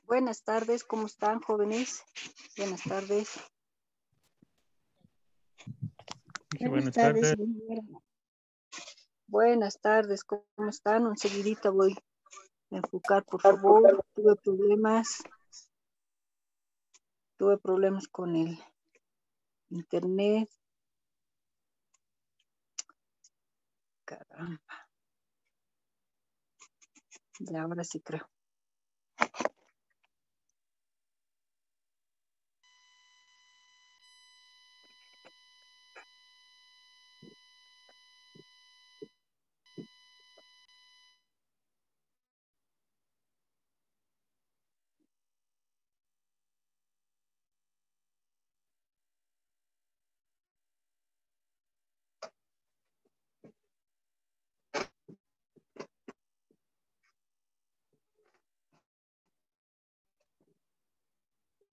Buenas tardes, ¿cómo están, jóvenes? Buenas tardes. Buenas tardes. Buenas tardes, ¿cómo están? Enseguidita voy a enfocar, por favor. Tuve problemas con el internet. Caramba. Ya, ahora sí creo.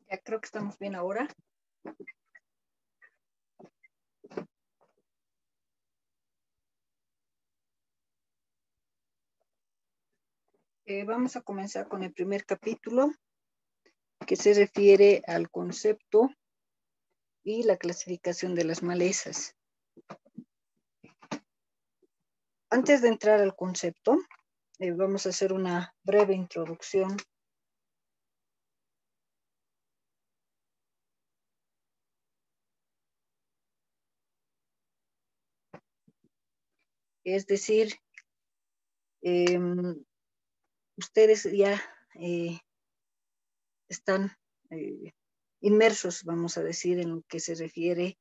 Ya creo que estamos bien ahora. Vamos a comenzar con el primer capítulo, que se refiere al concepto y la clasificación de las malezas. Antes de entrar al concepto, vamos a hacer una breve introducción. Es decir, ustedes ya están inmersos, vamos a decir, en lo que se refiere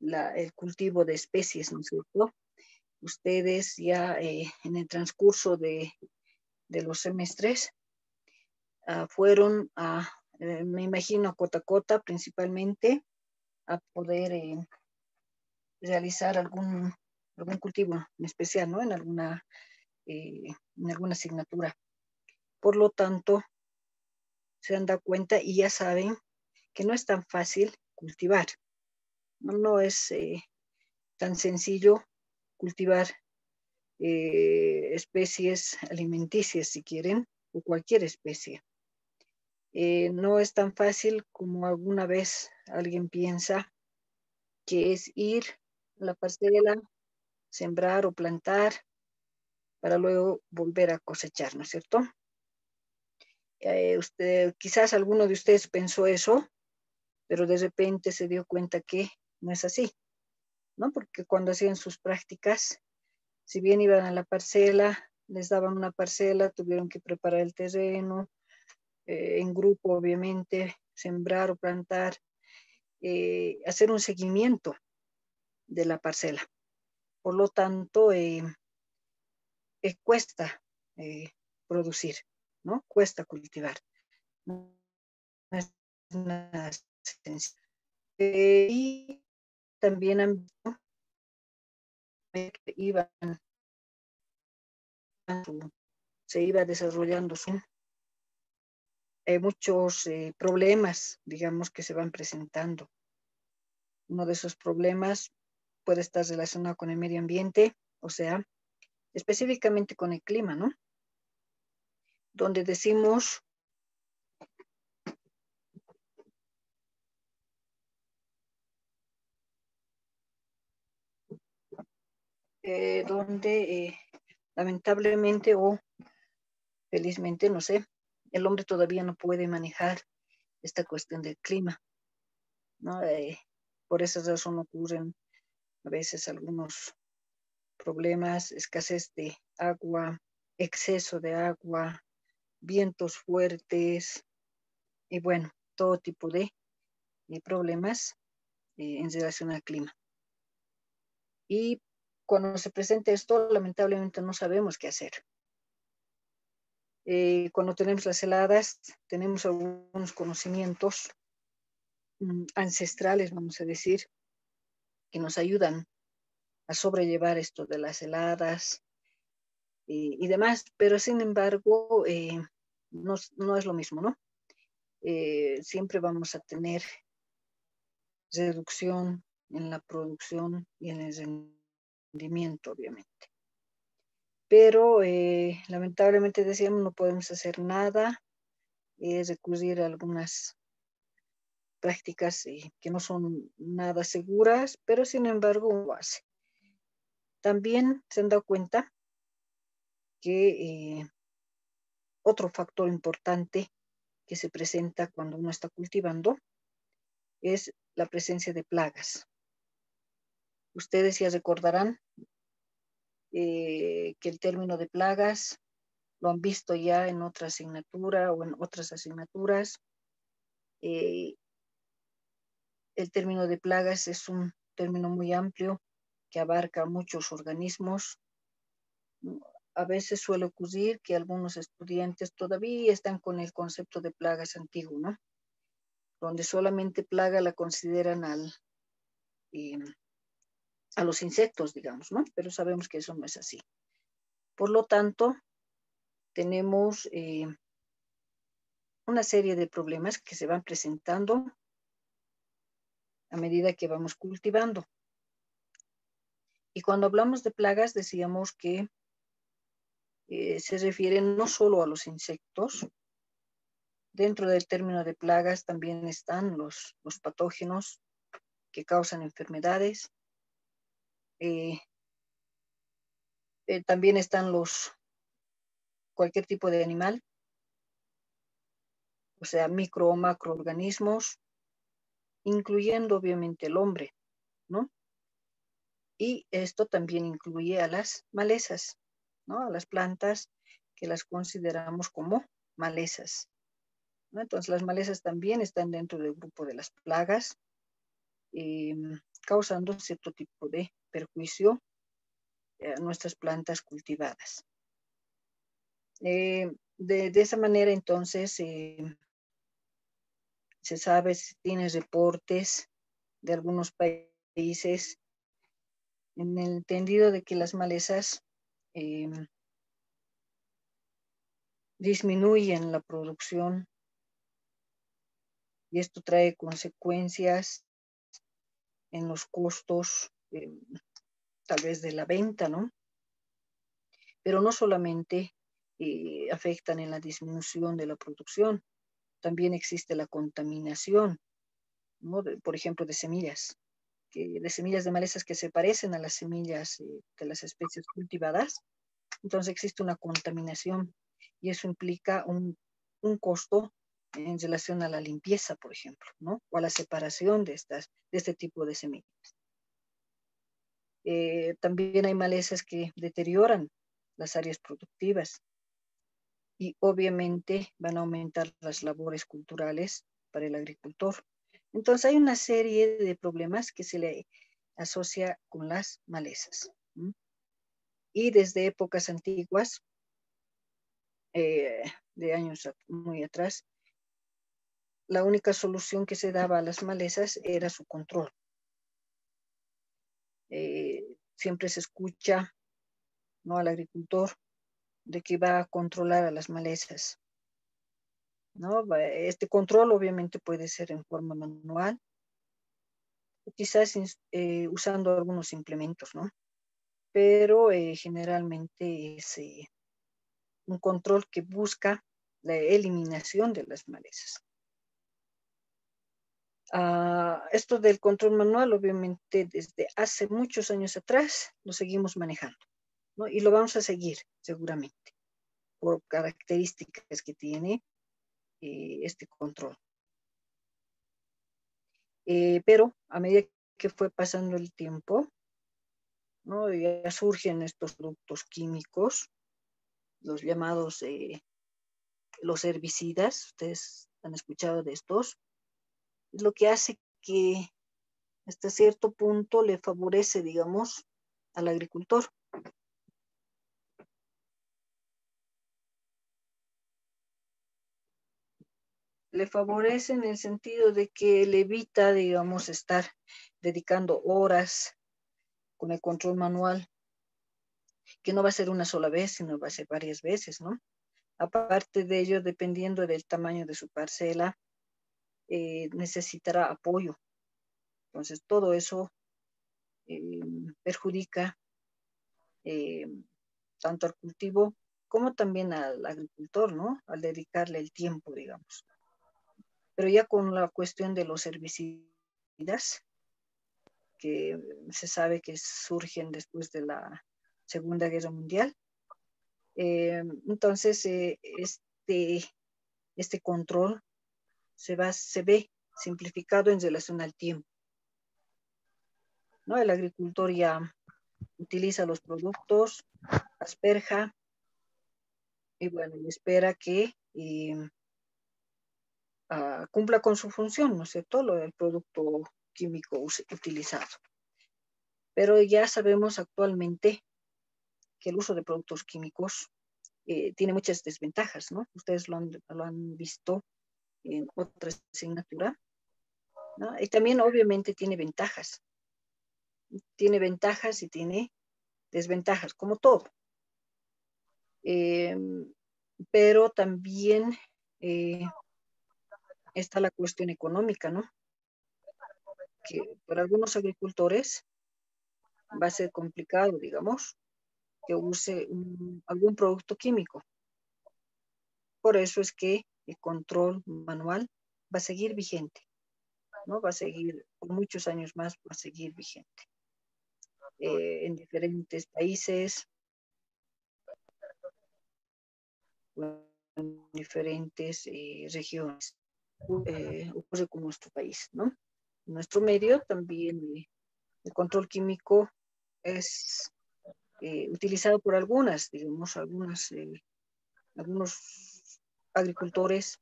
el cultivo de especies, ¿no es cierto? Ustedes ya en el transcurso de los semestres fueron me imagino, a Cotacota principalmente, a poder realizar algún cultivo en especial, ¿no? En alguna asignatura. Por lo tanto, se han dado cuenta y ya saben que no es tan fácil cultivar. No es tan sencillo cultivar especies alimenticias, si quieren, o cualquier especie. No es tan fácil como alguna vez alguien piensa que es ir a la parcela, sembrar o plantar para luego volver a cosechar, ¿no es cierto? Quizás alguno de ustedes pensó eso, pero de repente se dio cuenta que no es así, ¿no? Porque cuando hacían sus prácticas, si bien iban a la parcela, les daban una parcela, tuvieron que preparar el terreno, en grupo obviamente, sembrar o plantar, hacer un seguimiento de la parcela. Por lo tanto, cuesta producir, ¿no? Cuesta cultivar. No es nada sencillo. Y también han visto que se iba desarrollando muchos problemas, digamos, que se van presentando. Uno de esos problemas puede estar relacionado con el medio ambiente, o sea, específicamente con el clima, ¿no? Donde decimos donde lamentablemente o felizmente, no sé, el hombre todavía no puede manejar esta cuestión del clima, ¿no? Por esa razón ocurren a veces algunos problemas, escasez de agua, exceso de agua, vientos fuertes y bueno, todo tipo de problemas en relación al clima. Y cuando se presenta esto, lamentablemente no sabemos qué hacer. Cuando tenemos las heladas, tenemos algunos conocimientos ancestrales, vamos a decir, que nos ayudan a sobrellevar esto de las heladas y demás, pero sin embargo, no es lo mismo, ¿no? Siempre vamos a tener reducción en la producción y en el rendimiento, obviamente. pero lamentablemente decíamos no podemos hacer nada, recurrir a algunas prácticas que no son nada seguras, pero sin embargo lo hace. También se han dado cuenta que otro factor importante que se presenta cuando uno está cultivando es la presencia de plagas. Ustedes ya recordarán que el término de plagas lo han visto ya en otra asignatura o en otras asignaturas. El término de plagas es un término muy amplio que abarca muchos organismos. A veces suele ocurrir que algunos estudiantes todavía están con el concepto de plagas antiguo, ¿no? Donde solamente plaga la consideran a los insectos, digamos, ¿no? Pero sabemos que eso no es así. Por lo tanto, tenemos una serie de problemas que se van presentando a medida que vamos cultivando. Y cuando hablamos de plagas, decíamos que se refieren no solo a los insectos. Dentro del término de plagas también están los patógenos que causan enfermedades. También están cualquier tipo de animal, o sea, micro o macroorganismos, incluyendo obviamente el hombre, ¿no? Y esto también incluye a las malezas, ¿no? A las plantas que las consideramos como malezas, ¿no? Entonces las malezas también están dentro del grupo de las plagas, causando cierto tipo de perjuicio a nuestras plantas cultivadas. De esa manera entonces se sabe, si tiene reportes de algunos países en el entendido de que las malezas disminuyen la producción y esto trae consecuencias en los costos, tal vez de la venta, ¿no? Pero no solamente afectan en la disminución de la producción, también existe la contaminación, ¿no? Por ejemplo, de semillas de malezas que se parecen a las semillas de las especies cultivadas. Entonces existe una contaminación y eso implica un costo en relación a la limpieza, por ejemplo, ¿no? O a la separación de este tipo de semillas. También hay malezas que deterioran las áreas productivas y obviamente van a aumentar las labores culturales para el agricultor. Entonces hay una serie de problemas que se le asocia con las malezas. Y desde épocas antiguas, de años muy atrás, la única solución que se daba a las malezas era su control. Siempre se escucha, ¿no?, al agricultor de que va a controlar a las malezas, ¿no? Este control obviamente puede ser en forma manual, o quizás usando algunos implementos, ¿no? Pero generalmente es un control que busca la eliminación de las malezas. Esto del control manual, obviamente, desde hace muchos años atrás lo seguimos manejando, ¿no? Y lo vamos a seguir seguramente por características que tiene este control. Pero a medida que fue pasando el tiempo, ¿no?, ya surgen estos productos químicos, los llamados los herbicidas. Ustedes han escuchado de estos, lo que hace que hasta cierto punto le favorece, digamos, al agricultor. Le favorece en el sentido de que le evita, digamos, estar dedicando horas con el control manual, que no va a ser una sola vez, sino va a ser varias veces, ¿no? Aparte de ello, dependiendo del tamaño de su parcela, necesitará apoyo. Entonces, todo eso perjudica tanto al cultivo como también al agricultor, ¿no? Al dedicarle el tiempo, digamos. Pero ya con la cuestión de los herbicidas, que se sabe que surgen después de la Segunda Guerra Mundial, entonces este control se ve simplificado en relación al tiempo, ¿no? El agricultor ya utiliza los productos, asperja, y bueno, y espera que cumpla con su función, ¿no es cierto? El producto químico utilizado. Pero ya sabemos actualmente que el uso de productos químicos tiene muchas desventajas, ¿no? Ustedes lo han visto en otra asignatura, ¿no? Y también obviamente tiene ventajas. Tiene ventajas y tiene desventajas, como todo. Pero también está la cuestión económica, ¿no? Que para algunos agricultores va a ser complicado, digamos, que use algún producto químico. Por eso es que el control manual va a seguir vigente, ¿no? Va a seguir, por muchos años más, va a seguir vigente. En diferentes países, en diferentes regiones. Ocurre con nuestro país, ¿no? En nuestro medio también el control químico es utilizado por digamos, algunos agricultores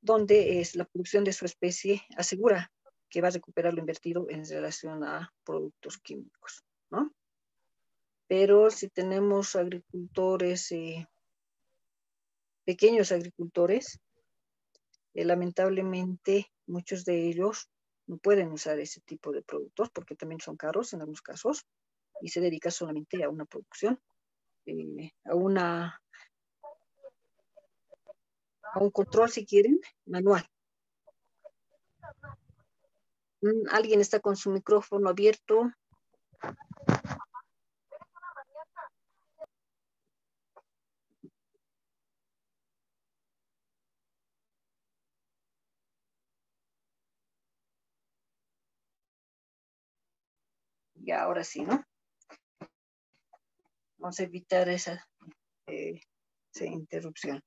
donde la producción de su especie asegura que va a recuperar lo invertido en relación a productos químicos, ¿no? Pero si tenemos agricultores, pequeños agricultores, lamentablemente muchos de ellos no pueden usar ese tipo de productos porque también son caros en algunos casos y se dedica solamente a una producción, a un control, si quieren, manual. Alguien está con su micrófono abierto. Y ahora sí, ¿no? Vamos a evitar esa interrupción.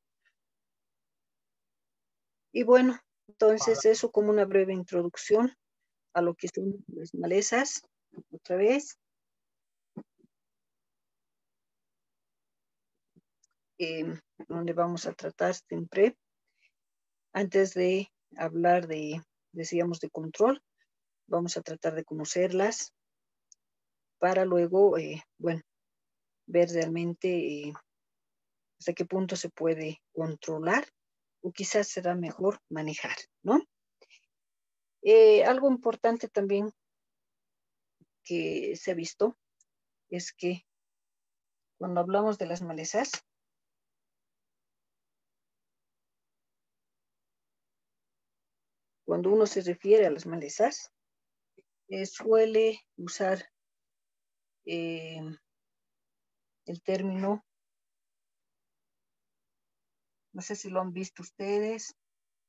Y bueno, entonces eso como una breve introducción a lo que son las malezas, otra vez. Donde vamos a tratar siempre, antes de hablar decíamos, de control, vamos a tratar de conocerlas para luego, bueno, ver realmente hasta qué punto se puede controlar o quizás será mejor manejar, ¿no? Algo importante también que se ha visto es que cuando hablamos de las malezas, cuando uno se refiere a las malezas, suele usar el término, no sé si lo han visto ustedes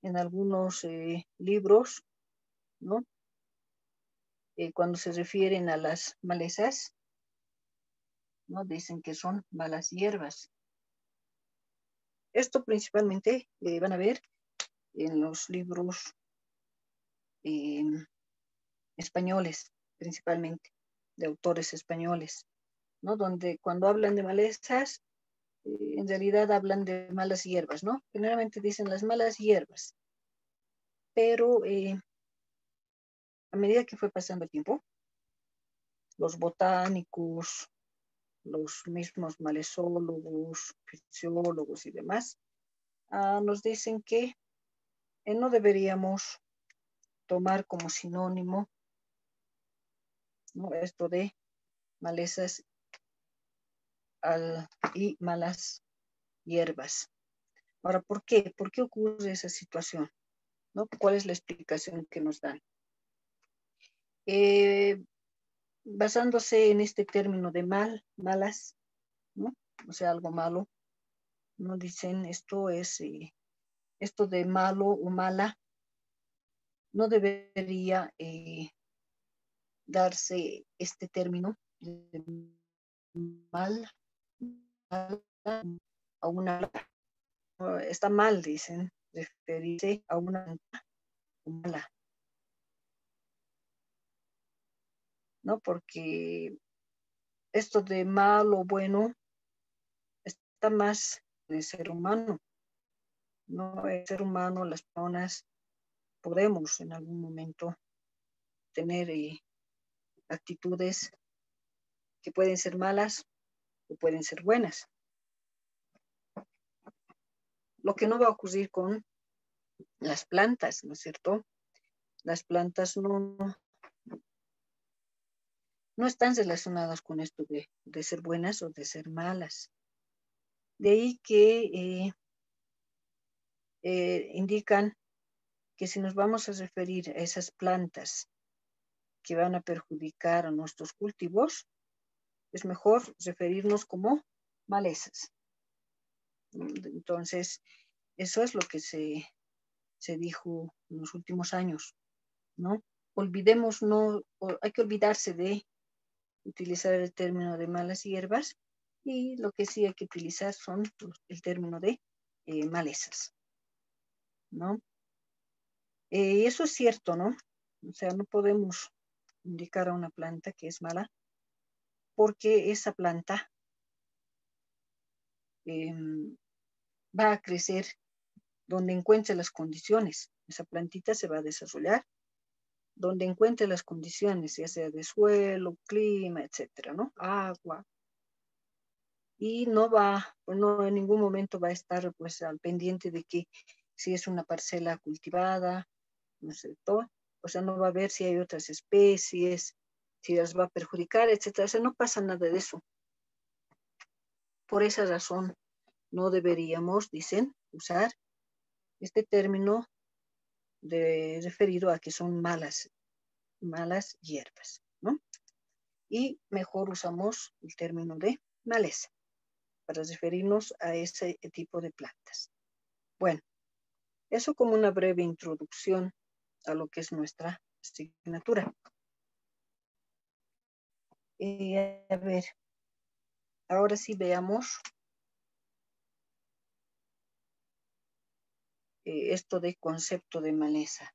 en algunos libros, ¿no? Cuando se refieren a las malezas, ¿no? Dicen que son malas hierbas. Esto principalmente van a ver en los libros españoles, principalmente, de autores españoles, ¿no? Donde cuando hablan de malezas, en realidad hablan de malas hierbas, ¿no? Generalmente dicen las malas hierbas, pero a medida que fue pasando el tiempo, los botánicos, los mismos malezólogos, fisiólogos y demás, nos dicen que no deberíamos tomar como sinónimo, ¿no? Esto de malezas y malas hierbas. Ahora, ¿por qué? ¿Por qué ocurre esa situación? ¿No? ¿Cuál es la explicación que nos dan? Basándose en este término de malas, ¿no? o sea, algo malo. No dicen esto es, esto de malo o mala, no debería darse este término de mal, mal a una, está mal, dicen, referirse a una mala, ¿no? Porque esto de malo o bueno está más de ser humano, ¿no? El ser humano, las personas, podemos en algún momento tener actitudes que pueden ser malas o pueden ser buenas. Lo que no va a ocurrir con las plantas, ¿no es cierto? Las plantas no están relacionadas con esto de ser buenas o de ser malas. De ahí que indican que si nos vamos a referir a esas plantas que van a perjudicar a nuestros cultivos, es mejor referirnos como malezas. Entonces, eso es lo que se dijo en los últimos años, ¿no? Olvidemos, hay que olvidarse de utilizar el término de malas hierbas y lo que sí hay que utilizar son el término de malezas, ¿no? Y eso es cierto, ¿no? O sea, no podemos indicar a una planta que es mala porque esa planta va a crecer donde encuentre las condiciones. Esa plantita se va a desarrollar donde encuentre las condiciones, ya sea de suelo, clima, etcétera, ¿no? Agua. Y no en ningún momento va a estar pues al pendiente de que si es una parcela cultivada, ¿no es cierto? O sea, no va a ver si hay otras especies, si las va a perjudicar, etcétera. O sea, no pasa nada de eso. Por esa razón, no deberíamos, dicen, usar este término referido a que son malas hierbas, ¿no? Y mejor usamos el término de maleza para referirnos a ese tipo de plantas. Bueno, eso como una breve introducción a lo que es nuestra asignatura. A ver, ahora sí veamos esto de concepto de maleza.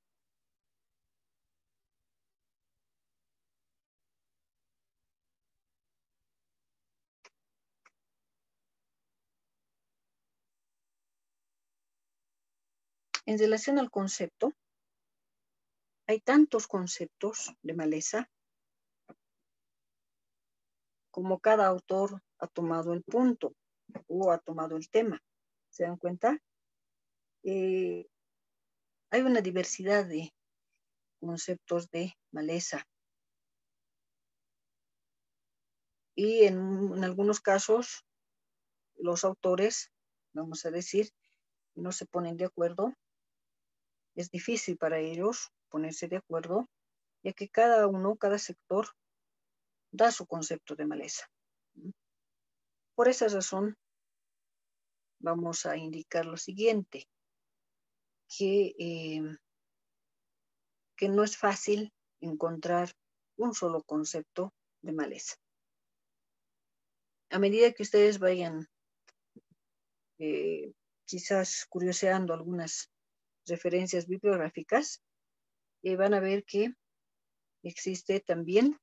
En relación al concepto, hay tantos conceptos de maleza como cada autor ha tomado el punto o ha tomado el tema. ¿Se dan cuenta? Hay una diversidad de conceptos de maleza. Y en algunos casos, los autores, vamos a decir, no se ponen de acuerdo. Es difícil para ellos ponerse de acuerdo, ya que cada sector, da su concepto de maleza. Por esa razón, vamos a indicar lo siguiente, que no es fácil encontrar un solo concepto de maleza. A medida que ustedes vayan quizás curioseando algunas referencias bibliográficas, van a ver que existe también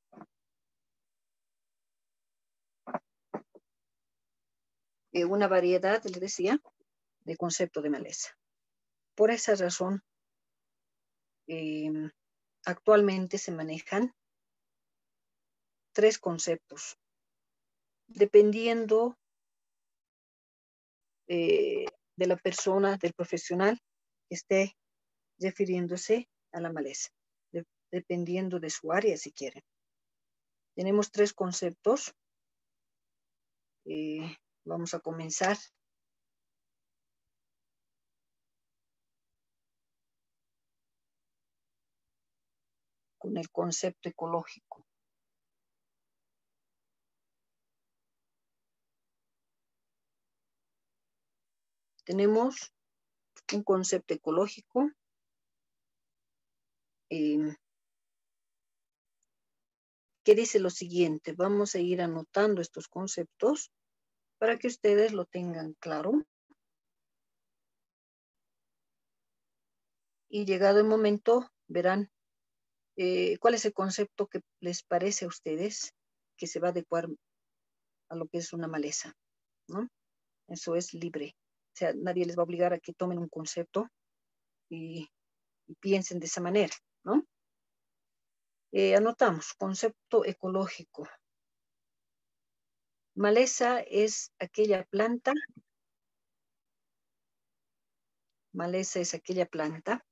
una variedad, les decía, de concepto de maleza. Por esa razón, actualmente se manejan 3 conceptos, dependiendo de la persona, del profesional que esté refiriéndose a la maleza, dependiendo de su área, si quieren. Tenemos 3 conceptos. Vamos a comenzar. Con el concepto ecológico. tenemos un concepto ecológico que dice lo siguiente. Vamos a ir anotando estos conceptos para que ustedes lo tengan claro. Y llegado el momento, verán cuál es el concepto que les parece a ustedes que se va a adecuar a lo que es una maleza, ¿no? Eso es libre. O sea, nadie les va a obligar a que tomen un concepto y piensen de esa manera, ¿no? Anotamos, concepto ecológico. Maleza es aquella planta. Maleza es aquella planta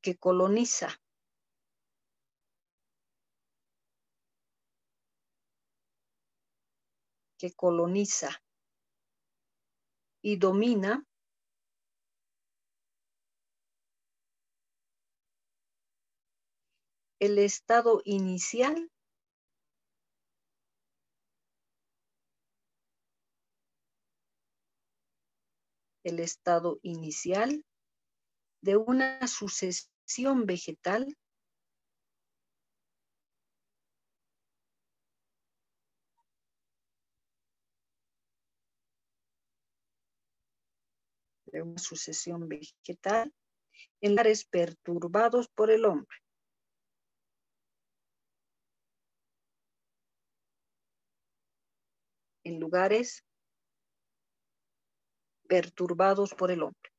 que coloniza. Que coloniza y domina el estado inicial de una sucesión vegetal en lugares perturbados por el hombre. En lugares perturbados por el hombre.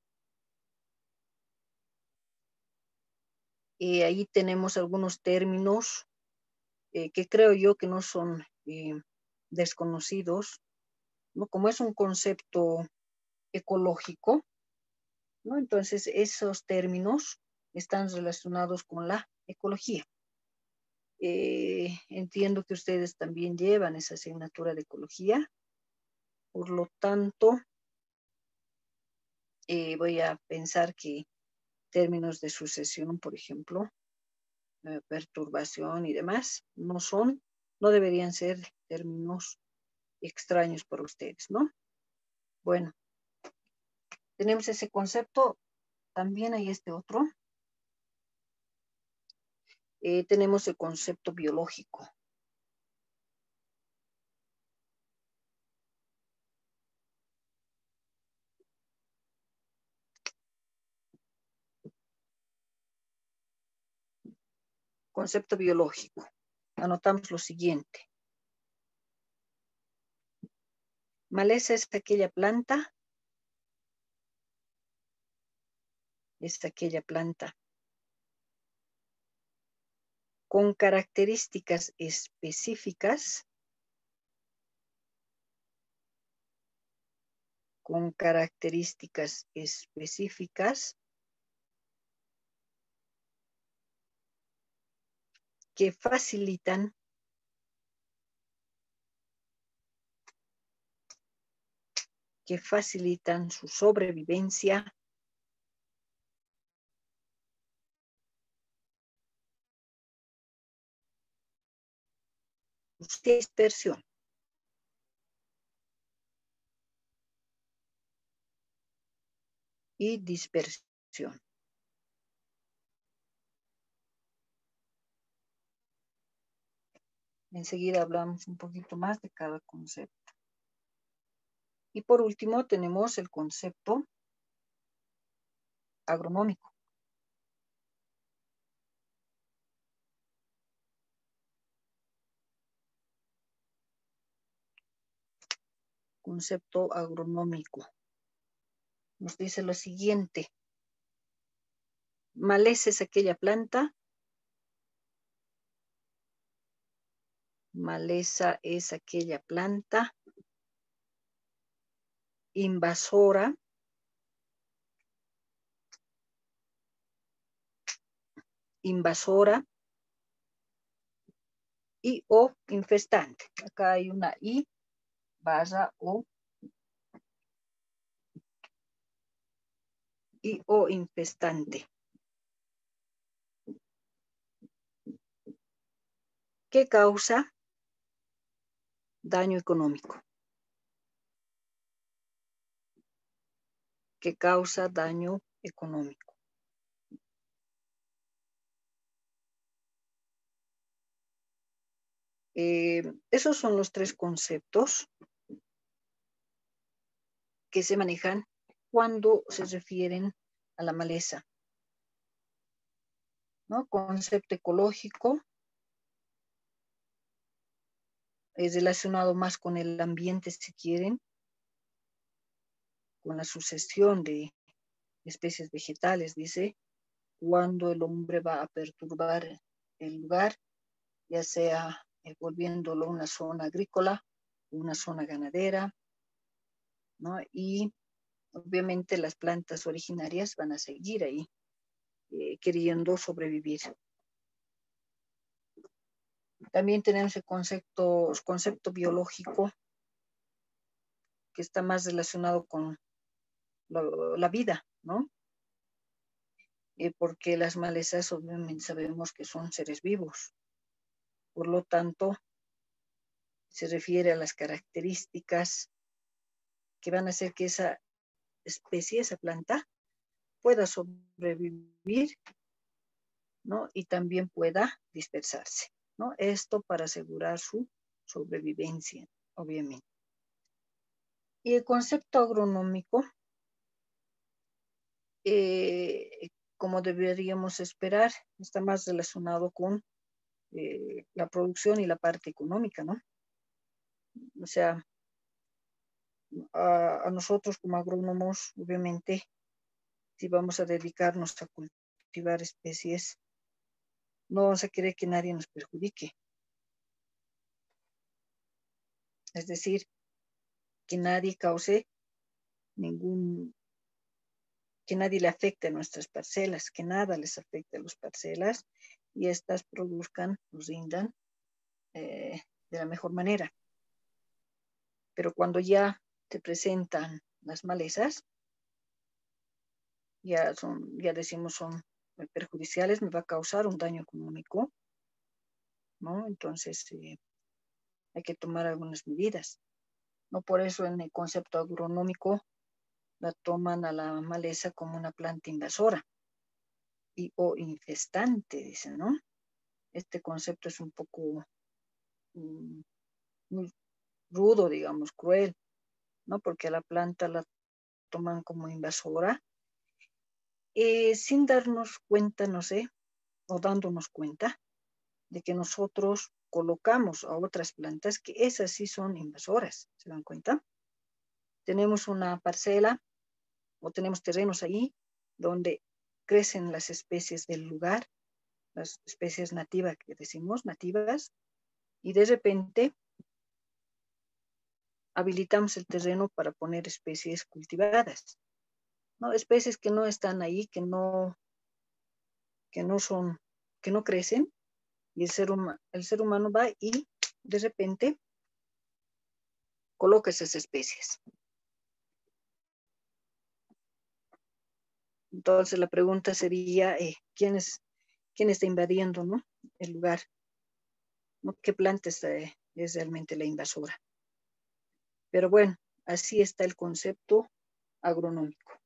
Y ahí tenemos algunos términos que creo yo que no son desconocidos, ¿no? Como es un concepto ecológico, ¿no? Entonces esos términos están relacionados con la ecología. Entiendo que ustedes también llevan esa asignatura de ecología, por lo tanto, voy a pensar que términos de sucesión, por ejemplo, perturbación y demás, no deberían ser términos extraños para ustedes, ¿no? Bueno, tenemos ese concepto, también hay este otro. Tenemos el concepto biológico. Concepto biológico. Anotamos lo siguiente. Maleza es aquella planta. Es aquella planta con características específicas. Con características específicas que facilitan su sobrevivencia su dispersión. Y dispersión. Enseguida hablamos un poquito más de cada concepto. Y por último tenemos el concepto agronómico. Concepto agronómico. Nos dice lo siguiente. Maleza es aquella planta. Maleza es aquella planta invasora y o infestante. Acá hay una I barra o y o infestante. ¿Qué causa? daño económico. Que causa daño económico. Esos son los tres conceptos que se manejan cuando se refieren a la maleza, ¿no? Concepto ecológico es relacionado más con el ambiente, si quieren, con la sucesión de especies vegetales, dice, cuando el hombre va a perturbar el lugar, ya sea volviéndolo una zona agrícola, una zona ganadera, ¿no? Y obviamente las plantas originarias van a seguir ahí, queriendo sobrevivir. También tenemos el concepto biológico, que está más relacionado con la vida, ¿no? Porque las malezas obviamente sabemos que son seres vivos. Por lo tanto, se refiere a las características que van a hacer que esa especie, esa planta, pueda sobrevivir, ¿no? Y también pueda dispersarse, ¿no? Esto para asegurar su sobrevivencia, obviamente. Y el concepto agronómico, como deberíamos esperar, está más relacionado con la producción y la parte económica, ¿no? O sea, a nosotros como agrónomos, obviamente, si vamos a dedicarnos a cultivar especies, no vamos a querer que nadie nos perjudique. Es decir, que nadie cause que nadie le afecte a nuestras parcelas, que nada les afecte a las parcelas y estas produzcan, nos rindan de la mejor manera. Pero cuando ya te presentan las malezas, ya decimos son perjudiciales, me va a causar un daño económico, ¿no? Entonces hay que tomar algunas medidas, ¿no? Por eso en el concepto agronómico la toman a la maleza como una planta invasora o infestante, dicen, ¿no? Este concepto es un poco muy rudo, digamos, cruel, ¿no? Porque a la planta la toman como invasora, sin darnos cuenta, no sé, o dándonos cuenta de que nosotros colocamos a otras plantas que esas sí son invasoras, ¿se dan cuenta? Tenemos una parcela o tenemos terrenos ahí donde crecen las especies del lugar, las especies nativas que decimos, nativas, y de repente habilitamos el terreno para poner especies cultivadas, ¿no? Especies que no están ahí, que no crecen, y el ser humano va y de repente coloca esas especies. Entonces la pregunta sería, ¿quién está invadiendo, ¿no? El lugar? ¿No? ¿Qué planta es realmente la invasora? Pero bueno, así está el concepto agronómico.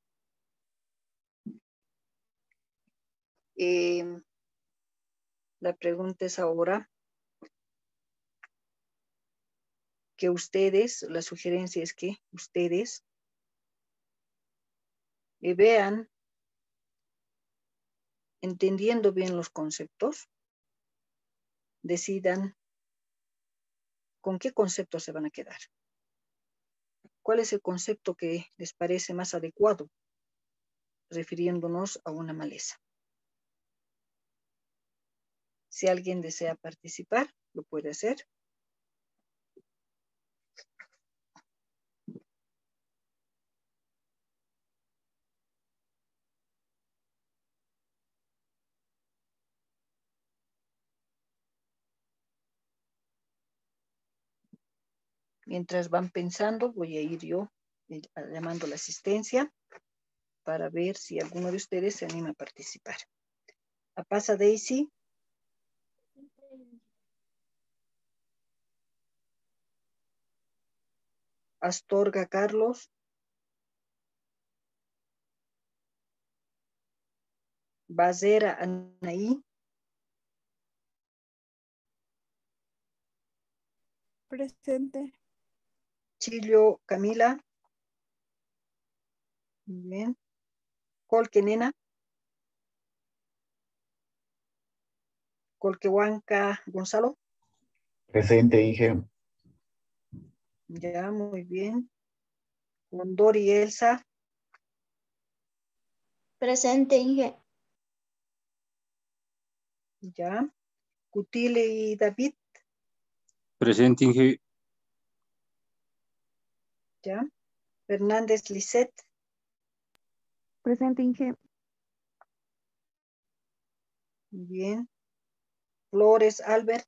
La pregunta es ahora que ustedes, la sugerencia es que ustedes vean, entendiendo bien los conceptos, decidan con qué concepto se van a quedar. ¿Cuál es el concepto que les parece más adecuado, refiriéndonos a una maleza? Si alguien desea participar, lo puede hacer. Mientras van pensando, voy a ir yo llamando a la asistencia para ver si alguno de ustedes se anima a participar. Pasa Daisy. Astorga Carlos. Bazera Anaí. Presente. Chillo Camila. Muy bien. Colque Nena. Colquehuanca Gonzalo. Presente, Inge. Ya, muy bien. Mondori Elsa. Presente, Inge. Ya. Cutile y David. Presente, Inge. Ya. Fernández Lisette. Presente, Inge. Bien. Flores Albert.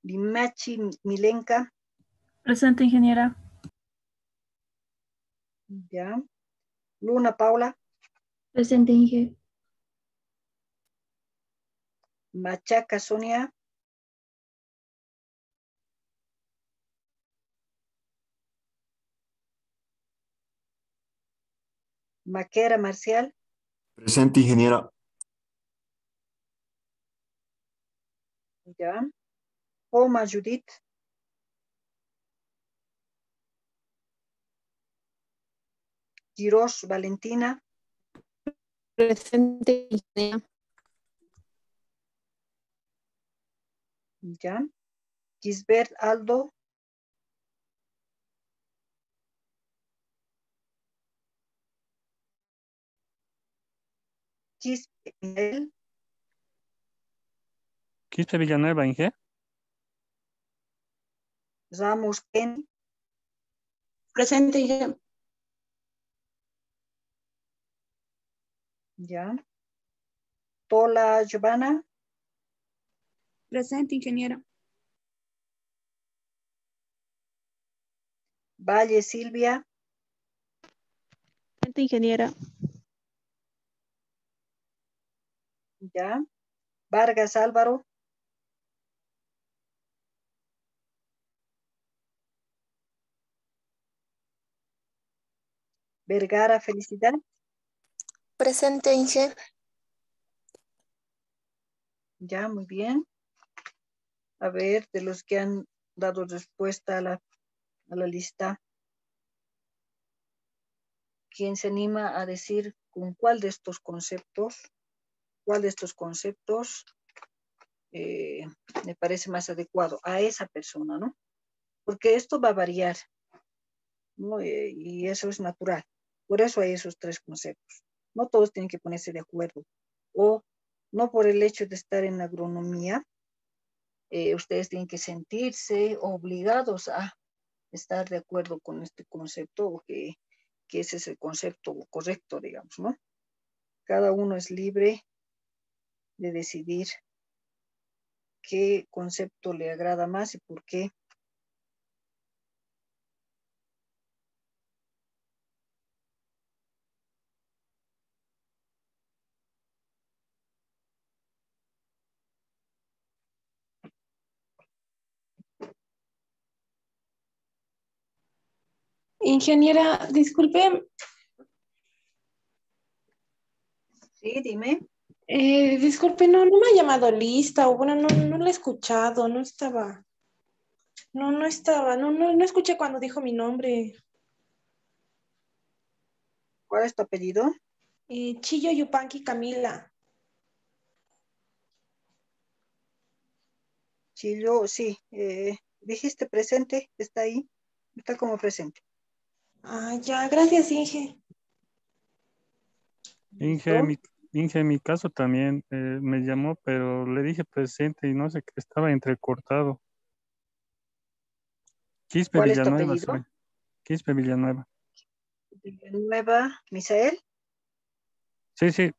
Limachi Milenka. Presente, ingeniera. Ya. Luna Paula. Presente, Inge. Machaca Sonia. Maquera Marcial. Presente, ingeniera. Ya. Oma Judith. Quiroz Valentina. Presente, ingeniera. Ya. Gisbert Aldo. Quispe Miguel. Quispe Villanueva, Inge. Ramos Ken. Presente, Inge. Ya. Tola Giovanna. Presente, ingeniera. Valle Silvia. Presente, ingeniera. Ya. Vargas Álvaro. Vergara Felicidad. Presente, Inge. Ya, muy bien. A ver, de los que han dado respuesta a la lista, ¿quién se anima a decir con cuál de estos conceptos me parece más adecuado a esa persona, ¿no? Porque esto va a variar, ¿no? Y eso es natural. Por eso hay esos tres conceptos. No todos tienen que ponerse de acuerdo. O no por el hecho de estar en agronomía, ustedes tienen que sentirse obligados a estar de acuerdo con este concepto o que ese es el concepto correcto, digamos, ¿no? Cada uno es libre de decidir qué concepto le agrada más y por qué. Ingeniera, disculpe, Sí, dime. disculpe, no me ha llamado lista, o bueno, no la he escuchado, no escuché cuando dijo mi nombre. ¿Cuál es tu apellido? Chillo Yupanqui Camila. Chillo, sí. Dijiste presente, está ahí, está como presente. Ah, ya, gracias, Inge. Inge, ¿Listo? En mi caso también me llamó, pero le dije presente y no sé qué estaba entrecortado. Quispe ¿Cuál es tu Villanueva apellido? soy. Quispe Villanueva. Villanueva, Misael. Sí, sí.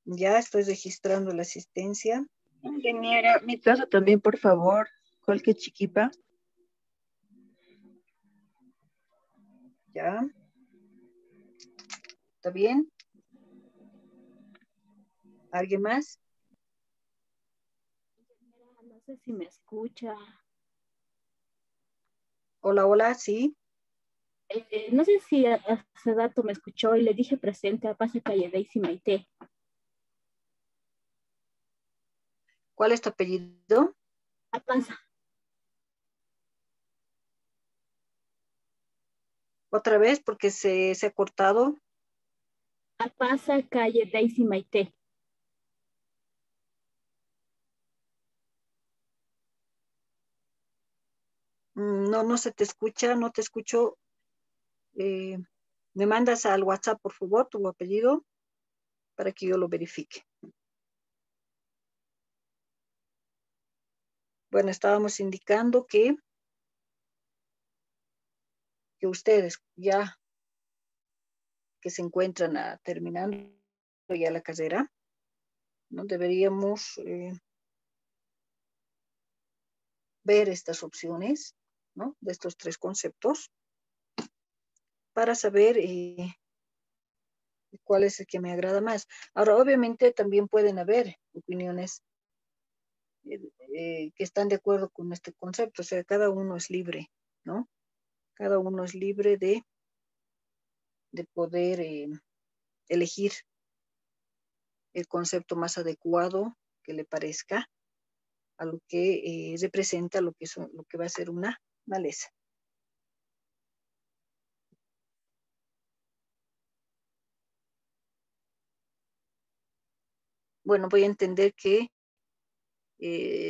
Ya estoy registrando la asistencia. Ingeniera, mi caso también, por favor. Cualquier chiquipa. Ya. ¿Está bien? ¿Alguien más? No sé si me escucha. Hola, hola, sí. No sé si hace rato me escuchó y le dije presente a Pasa Calle Daisy Maite. ¿Cuál es tu apellido? A Pasa. Otra vez, porque se ha cortado. A Pasa Calle Daisy Maite. No, no se te escucha, no te escucho. Me mandas al WhatsApp, por favor, tu apellido, para que yo lo verifique. Bueno, estábamos indicando que ustedes ya que se encuentran terminando ya la carrera, ¿no? Deberíamos ver estas opciones, ¿no? De estos 3 conceptos para saber cuál es el que me agrada más. Ahora, obviamente, también pueden haber opiniones que están de acuerdo con este concepto, o sea, cada uno es libre, ¿no? Cada uno es libre de poder elegir el concepto más adecuado que le parezca a lo que representa lo que va a ser una maleza. Bueno, voy a entender que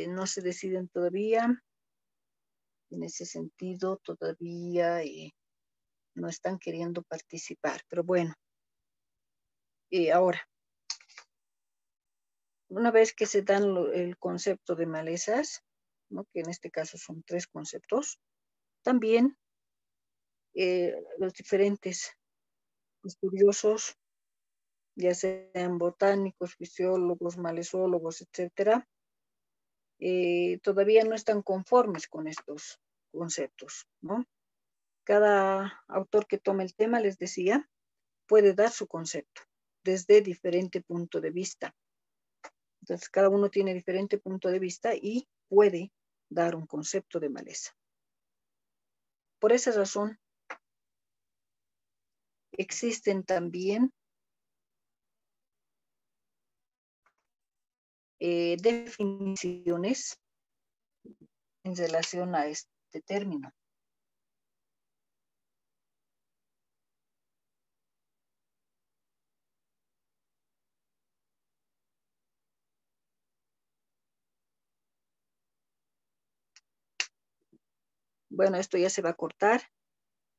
no se deciden todavía. En ese sentido, todavía no están queriendo participar. Pero bueno, ahora, una vez que se dan el concepto de malezas, ¿no? Que en este caso son 3 conceptos, también los diferentes estudiosos, ya sean botánicos, fisiólogos, malezólogos, etcétera, todavía no están conformes con estos conceptos, ¿no? Cada autor que tome el tema, les decía, puede dar su concepto desde diferente punto de vista. Entonces, cada uno tiene diferente punto de vista y puede dar un concepto de maleza. Por esa razón, existen también definiciones en relación a este término. Bueno, esto ya se va a cortar,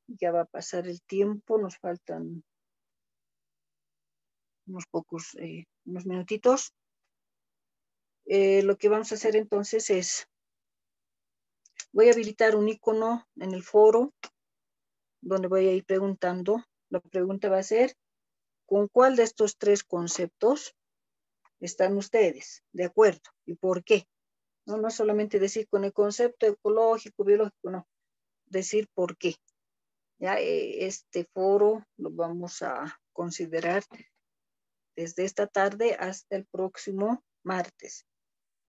ya va a pasar el tiempo, nos faltan unos minutitos. Lo que vamos a hacer entonces es, voy a habilitar un icono en el foro donde voy a ir preguntando. La pregunta va a ser, ¿con cuál de estos 3 conceptos están ustedes de acuerdo? ¿Y por qué? No solamente decir con el concepto ecológico, biológico, no. Decir por qué. Ya este foro lo vamos a considerar desde esta tarde hasta el próximo martes.